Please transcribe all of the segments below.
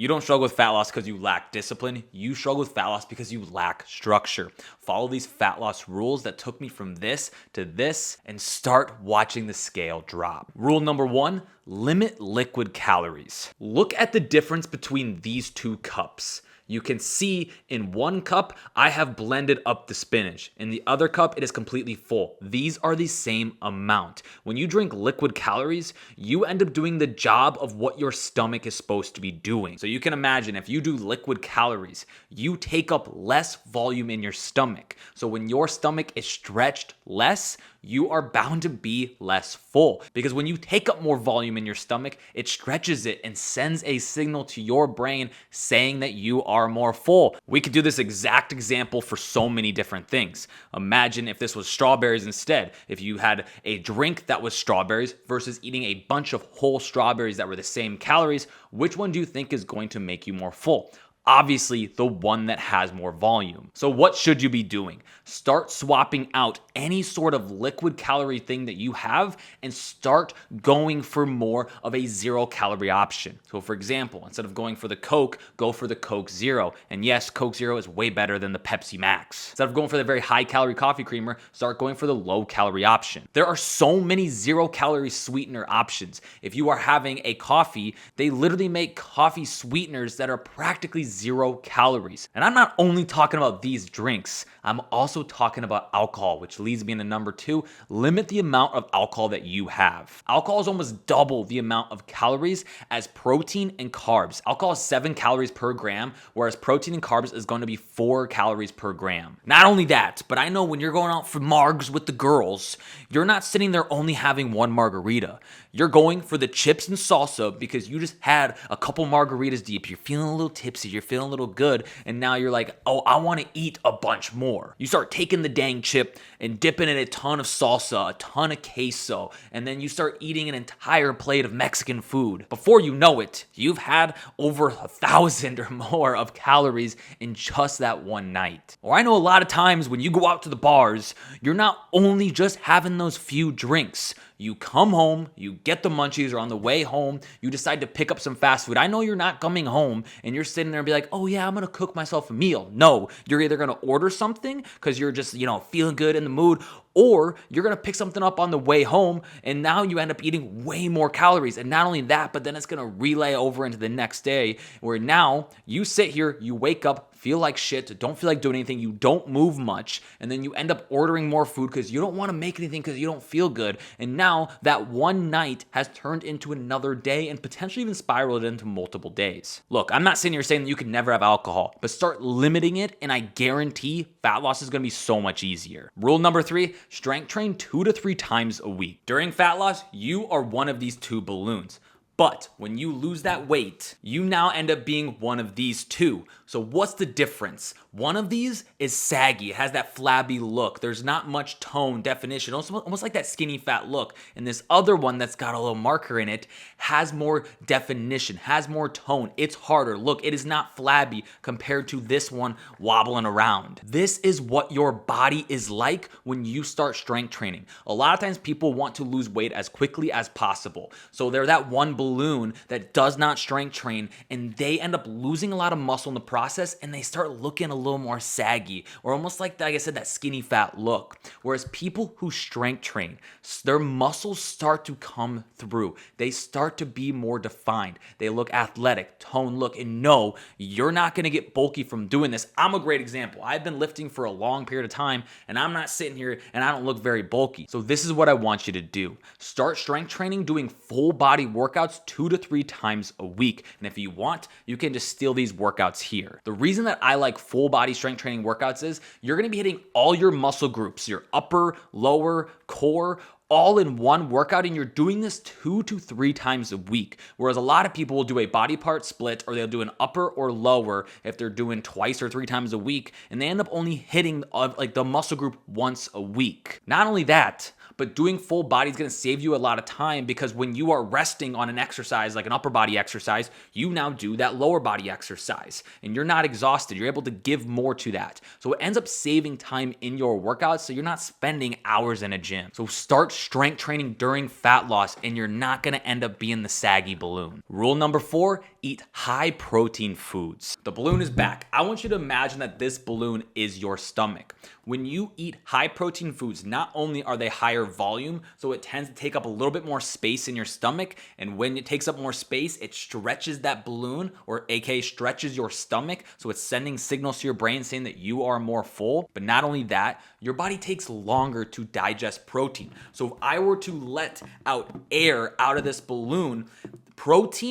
You don't struggle with fat loss because you lack discipline. You struggle with fat loss because you lack structure. Follow these fat loss rules that took me from this to this and start watching the scale drop. Rule number 1, limit liquid calories. Look at the difference between these two cups. You can see in one cup, I have blended up the spinach. In the other cup, it is completely full. These are the same amount. When you drink liquid calories, you end up doing the job of what your stomach is supposed to be doing. So you can imagine if you do liquid calories, you take up less volume in your stomach. So when your stomach is stretched less, you are bound to be less full. Because when you take up more volume in your stomach, it stretches it and sends a signal to your brain saying that you are more full. We could do this exact example for so many different things. Imagine if this was strawberries instead. If you had a drink that was strawberries versus eating a bunch of whole strawberries that were the same calories, which one do you think is going to make you more full? Obviously, the one that has more volume. So what should you be doing? Start swapping out any sort of liquid calorie thing that you have and start going for more of a 0-calorie option. So for example, instead of going for the Coke, go for the Coke Zero. And yes, Coke Zero is way better than the Pepsi Max. Instead of going for the very high-calorie coffee creamer, start going for the low-calorie option. There are so many 0-calorie sweetener options. If you are having a coffee, they literally make coffee sweeteners that are practically 0 calories. And I'm not only talking about these drinks, I'm also talking about alcohol, which leads me into number 2, limit the amount of alcohol that you have. Alcohol is almost double the amount of calories as protein and carbs. Alcohol is 7 calories per gram, whereas protein and carbs is going to be 4 calories per gram. Not only that, but I know when you're going out for margs with the girls, you're not sitting there only having one margarita. You're going for the chips and salsa because you just had a couple margaritas deep. You're feeling a little tipsy, you're feeling a little good, and now you're like, oh, I want to eat a bunch more. You start taking the dang chip and dipping in a ton of salsa, a ton of queso, and then you start eating an entire plate of Mexican food. Before you know it, you've had over 1,000 or more of calories in just that one night. Or I know a lot of times when you go out to the bars, you're not only just having those few drinks. You come home, you get the munchies, or on the way home, you decide to pick up some fast food. I know you're not coming home and you're sitting there and be like, oh yeah, I'm gonna cook myself a meal. No, you're either gonna order something because you're just, feeling good in the mood, or you're gonna pick something up on the way home and now you end up eating way more calories. And not only that, but then it's gonna relay over into the next day where now you sit here, you wake up, feel like shit, don't feel like doing anything, you don't move much, and then you end up ordering more food because you don't want to make anything because you don't feel good. And now that one night has turned into another day and potentially even spiraled into multiple days. Look, I'm not sitting here saying that you can never have alcohol, but start limiting it and I guarantee fat loss is going to be so much easier. Rule number 3, strength train 2 to 3 times a week. During fat loss, you are one of these 2 balloons. But when you lose that weight, you now end up being one of these 2. So what's the difference? One of these is saggy. It has that flabby look. There's not much tone, definition, almost like that skinny fat look. And this other one that's got a little marker in it has more definition, has more tone. It's harder. Look, it is not flabby compared to this one wobbling around. This is what your body is like when you start strength training. A lot of times people want to lose weight as quickly as possible. So they're that one balloon that does not strength train and they end up losing a lot of muscle in the process and they start looking a little more saggy or almost like I said, that skinny fat look. Whereas people who strength train, their muscles start to come through. They start to be more defined. They look athletic, tone look, and no, you're not going to get bulky from doing this. I'm a great example. I've been lifting for a long period of time and I'm not sitting here and I don't look very bulky. So this is what I want you to do. Start strength training doing full body workouts 2 to 3 times a week. And if you want, you can just steal these workouts here. The reason that I like full body strength training workouts is you're going to be hitting all your muscle groups, your upper, lower, core, all in one workout, and you're doing this 2 to 3 times a week. Whereas a lot of people will do a body part split or they'll do an upper or lower if they're doing twice or 3 times a week, and they end up only hitting like the muscle group once a week. Not only that, but but doing full body is going to save you a lot of time, because when you are resting on an exercise like an upper body exercise, you now do that lower body exercise and you're not exhausted. You're able to give more to that. So it ends up saving time in your workouts, so you're not spending hours in a gym. So start strength training during fat loss and you're not going to end up being the saggy balloon. Rule number 4, eat high protein foods. The balloon is back. I want you to imagine that this balloon is your stomach. When you eat high protein foods, not only are they higher volume, so it tends to take up a little bit more space in your stomach, and when it takes up more space, it stretches that balloon, or aka stretches your stomach, so it's sending signals to your brain saying that you are more full. But not only that, your body takes longer to digest protein. So if I were to let out air out of this balloon,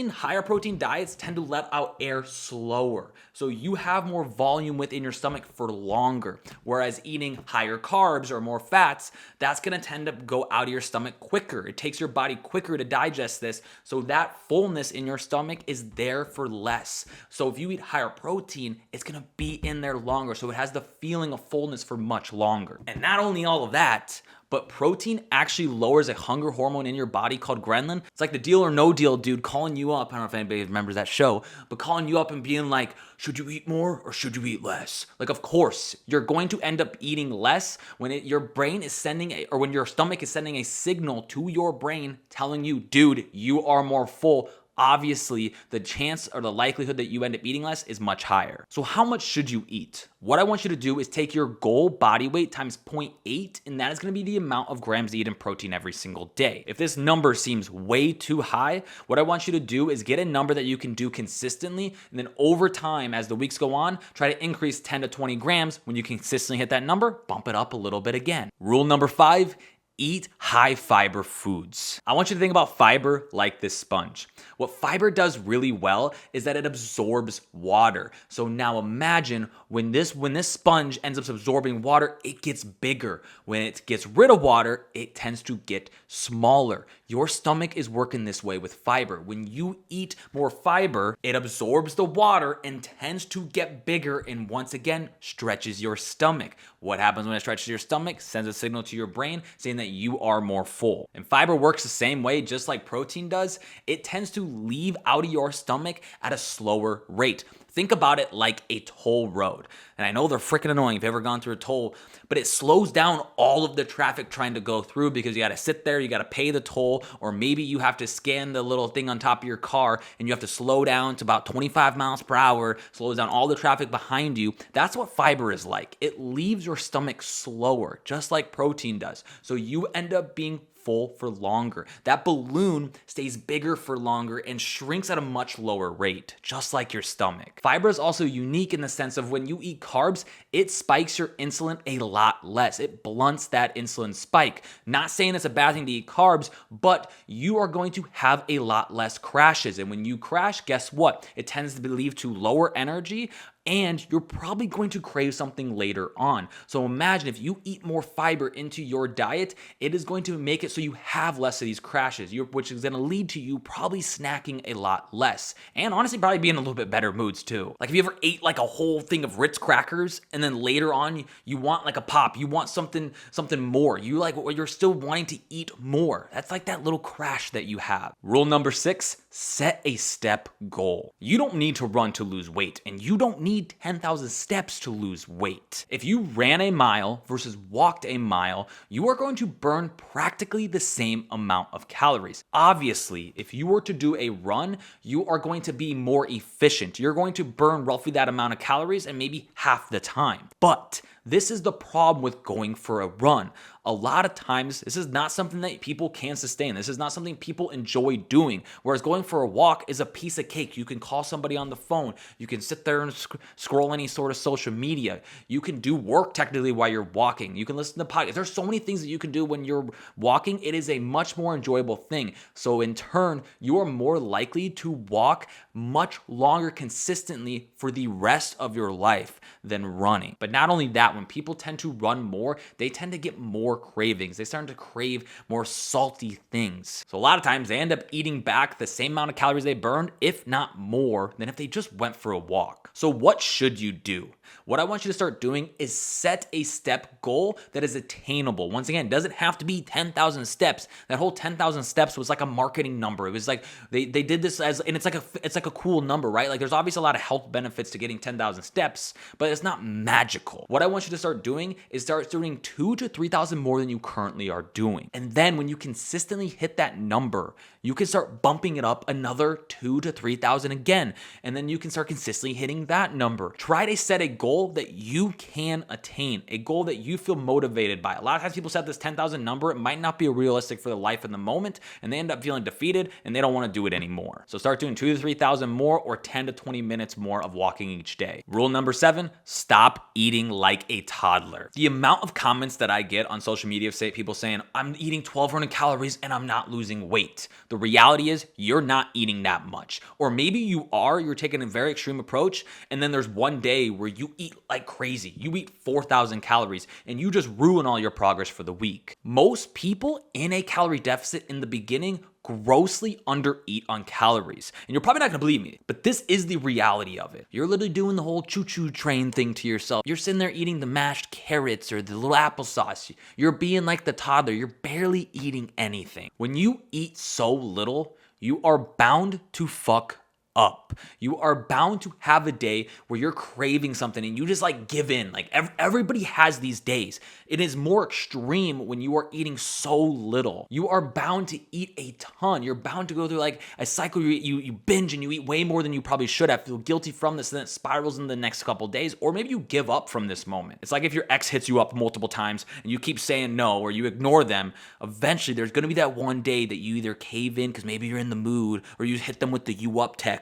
higher protein diets tend to let out air slower. So you have more volume within your stomach for longer. Whereas eating higher carbs or more fats, that's going to tend to go out of your stomach quicker. It takes your body quicker to digest this. So that fullness in your stomach is there for less. So if you eat higher protein, it's going to be in there longer. So it has the feeling of fullness for much longer. And not only all of that, but protein actually lowers a hunger hormone in your body called ghrelin. It's like the Deal or No Deal dude calling you up. I don't know if anybody remembers that show, but calling you up and being like, should you eat more or should you eat less? Like, of course, you're going to end up eating less when your brain is when your stomach is sending a signal to your brain telling you, dude, you are more full. Obviously, the chance or the likelihood that you end up eating less is much higher. So how much should you eat? What I want you to do is take your goal body weight times 0.8, and that is going to be the amount of grams to eat in protein every single day. If this number seems way too high, what I want you to do is get a number that you can do consistently, and then over time, as the weeks go on, try to increase 10 to 20 grams. When you consistently hit that number, bump it up a little bit again. Rule number 5, eat high fiber foods. I want you to think about fiber like this sponge. What fiber does really well is that it absorbs water. So now imagine when this sponge ends up absorbing water, it gets bigger. When it gets rid of water, it tends to get smaller. Your stomach is working this way with fiber. When you eat more fiber, it absorbs the water and tends to get bigger, and once again, stretches your stomach. What happens when it stretches your stomach? Sends a signal to your brain saying that you are more full. And fiber works the same way, just like protein does. It tends to leave out of your stomach at a slower rate. Think about it like a toll road. And I know they're freaking annoying if you've ever gone through a toll, but it slows down all of the traffic trying to go through, because you got to sit there, you got to pay the toll, or maybe you have to scan the little thing on top of your car and you have to slow down to about 25 miles per hour, slows down all the traffic behind you. That's what fiber is like. It leaves your stomach slower, just like protein does. So you end up being full for longer. That balloon stays bigger for longer and shrinks at a much lower rate, just like your stomach. Fiber is also unique in the sense of when you eat carbs, it spikes your insulin a lot less. It blunts that insulin spike. Not saying it's a bad thing to eat carbs, but you are going to have a lot less crashes. And when you crash, guess what? It tends to lead to lower energy, and you're probably going to crave something later on. So imagine if you eat more fiber into your diet, it is going to make it so you have less of these crashes, which is going to lead to you probably snacking a lot less. And honestly, probably be in a little bit better moods too. Like if you ever ate like a whole thing of Ritz crackers and then later on you want like a pop, you want something more. You're still wanting to eat more. That's like that little crash that you have. Rule number 6, set a step goal. You don't need to run to lose weight, and you don't need 10,000 steps to lose weight. If you ran a mile versus walked a mile, you are going to burn practically the same amount of calories. Obviously, if you were to do a run, you are going to be more efficient. You're going to burn roughly that amount of calories and maybe half the time. But this is the problem with going for a run. A lot of times, this is not something that people can sustain. This is not something people enjoy doing. Whereas going for a walk is a piece of cake. You can call somebody on the phone. You can sit there and scroll any sort of social media. You can do work technically while you're walking. You can listen to podcasts. There's so many things that you can do when you're walking. It is a much more enjoyable thing. So in turn, you are more likely to walk much longer consistently for the rest of your life than running. But not only that, when people tend to run more, they tend to get more cravings. They start to crave more salty things. So a lot of times they end up eating back the same amount of calories they burned, if not more, than if they just went for a walk. So what should you do? What I want you to start doing is set a step goal that is attainable. Once again, it doesn't have to be 10,000 steps. That whole 10,000 steps was like a marketing number. It was like they did this as, and it's like a cool number, right? Like there's obviously a lot of health benefits to getting 10,000 steps, but it's not magical. What I want you to start doing is start doing 2,000 to 3,000 more than you currently are doing. And then when you consistently hit that number, you can start bumping it up another 2,000 to 3,000 again. And then you can start consistently hitting that number. Try to set a goal that you can attain, a goal that you feel motivated by. A lot of times people set this 10,000 number. It might not be realistic for their life in the moment, and they end up feeling defeated and they don't want to do it anymore. So start doing 2,000 to 3,000 more, or 10 to 20 minutes more of walking each day. Rule number 7, stop eating like a toddler. The amount of comments that I get on social media of people saying, I'm eating 1,200 calories and I'm not losing weight. The reality is you're not eating that much. Or maybe you're taking a very extreme approach, and then there's one day where you eat like crazy. You eat 4,000 calories and you just ruin all your progress for the week. Most people in a calorie deficit in the beginning grossly undereat on calories. And you're probably not gonna believe me, but this is the reality of it. You're literally doing the whole choo-choo train thing to yourself. You're sitting there eating the mashed carrots or the little applesauce. You're being like the toddler. You're barely eating anything. When you eat so little, you are bound to fuck up. You are bound to have a day where you're craving something and you just like give in. Like everybody has these days. It is more extreme when you are eating so little. You are bound to eat a ton. You're bound to go through like a cycle. You binge and you eat way more than you probably should have. Feel guilty from this, and then it spirals in the next couple of days. Or maybe you give up from this moment. It's like if your ex hits you up multiple times and you keep saying no, or you ignore them, eventually there's going to be that one day that you either cave in because maybe you're in the mood, or you hit them with the you up text.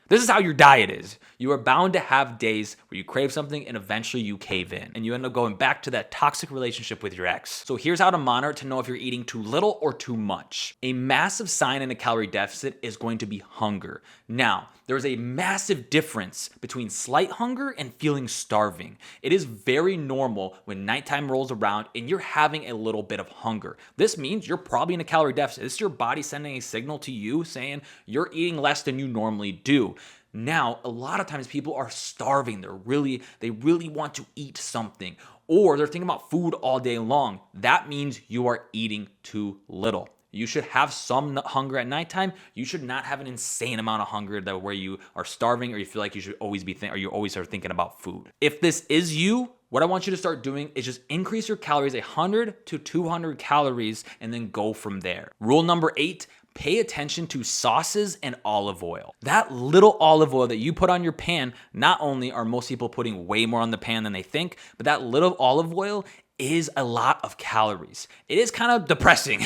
This is how your diet is. You are bound to have days where you crave something and eventually you cave in, and you end up going back to that toxic relationship with your ex. So here's how to monitor to know if you're eating too little or too much. A massive sign in a calorie deficit is going to be hunger. Now, there's a massive difference between slight hunger and feeling starving. It is very normal when nighttime rolls around and you're having a little bit of hunger. This means you're probably in a calorie deficit. This is your body sending a signal to you saying you're eating less than you normally do. Now, a lot of times people are starving. They really want to eat something, or they're thinking about food all day long. That means you are eating too little. You should have some hunger at nighttime. You should not have an insane amount of hunger that where you are starving, or you feel like you should always be or you always are thinking about food. If this is you, what I want you to start doing is just increase your calories 100 to 200 calories and then go from there. Rule number 8, pay attention to sauces and olive oil. That little olive oil that you put on your pan, not only are most people putting way more on the pan than they think, but that little olive oil is a lot of calories. It is kind of depressing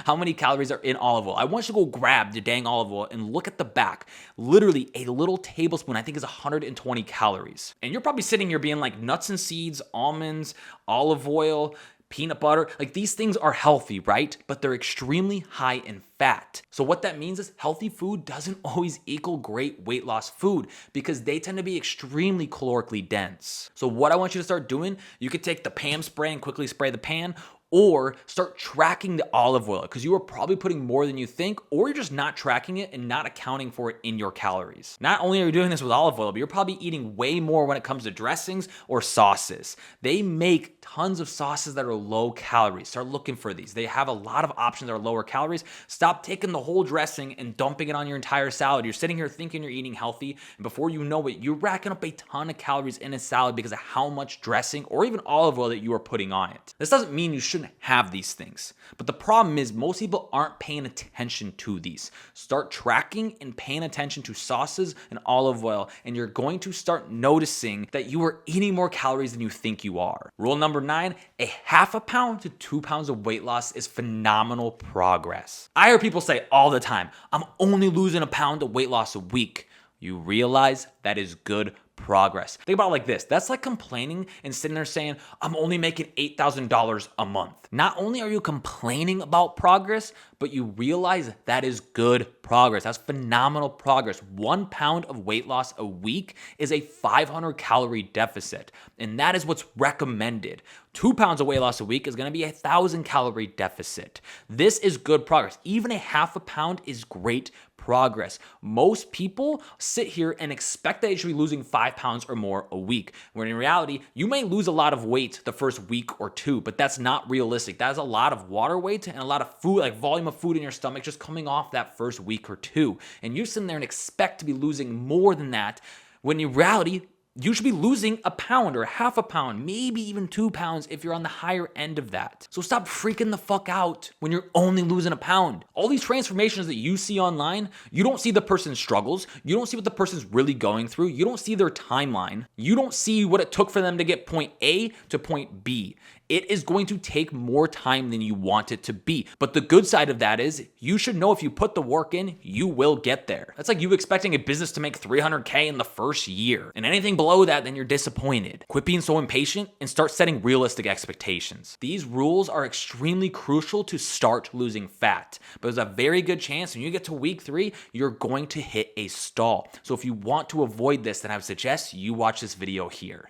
how many calories are in olive oil. I want you to go grab the dang olive oil and look at the back. Literally a little tablespoon, I think, is 120 calories. And you're probably sitting here being like, nuts and seeds, almonds, olive oil, peanut butter, like these things are healthy, right? But they're extremely high in fat. So what that means is healthy food doesn't always equal great weight loss food, because they tend to be extremely calorically dense. So what I want you to start doing, you could take the pan spray and quickly spray the pan, or start tracking the olive oil, because you are probably putting more than you think, or you're just not tracking it and not accounting for it in your calories. Not only are you doing this with olive oil, but you're probably eating way more when it comes to dressings or sauces. They make tons of sauces that are low calories. Start looking for these. They have a lot of options that are lower calories. Stop taking the whole dressing and dumping it on your entire salad. You're sitting here thinking you're eating healthy, and before you know it, you're racking up a ton of calories in a salad because of how much dressing or even olive oil that you are putting on it. This doesn't mean you shouldn't have these things, but the problem is most people aren't paying attention to these. Start tracking and paying attention to sauces and olive oil, and you're going to start noticing that you are eating more calories than you think you are. Rule number 9, a half a pound to 2 pounds of weight loss is phenomenal progress. I hear people say all the time, I'm only losing a pound of weight loss a week. You realize that is good progress. Think about it like this. That's like complaining and sitting there saying, I'm only making $8,000 a month. Not only are you complaining about progress, but you realize that is good progress. That's phenomenal progress. 1 pound of weight loss a week is a 500 calorie deficit, and that is what's recommended. 2 pounds of weight loss a week is going to be a 1,000 calorie deficit. This is good progress. Even a half a pound is great progress. Most people sit here and expect that they should be losing 5 pounds or more a week, when in reality, you may lose a lot of weight the first week or two, but that's not realistic. That is a lot of water weight and a lot of food, like volume of food in your stomach just coming off that first week or two. And you sit there and expect to be losing more than that, when in reality, you should be losing a pound or half a pound, maybe even 2 pounds if you're on the higher end of that. So stop freaking the fuck out when you're only losing a pound. All these transformations that you see online, you don't see the person's struggles. You don't see what the person's really going through. You don't see their timeline. You don't see what it took for them to get point A to point B. It is going to take more time than you want it to be. But the good side of that is you should know if you put the work in, you will get there. That's like you expecting a business to make $300K in the first year. And anything below that, then you're disappointed. Quit being so impatient and start setting realistic expectations. These rules are extremely crucial to start losing fat. But there's a very good chance when you get to week 3, you're going to hit a stall. So if you want to avoid this, then I would suggest you watch this video here.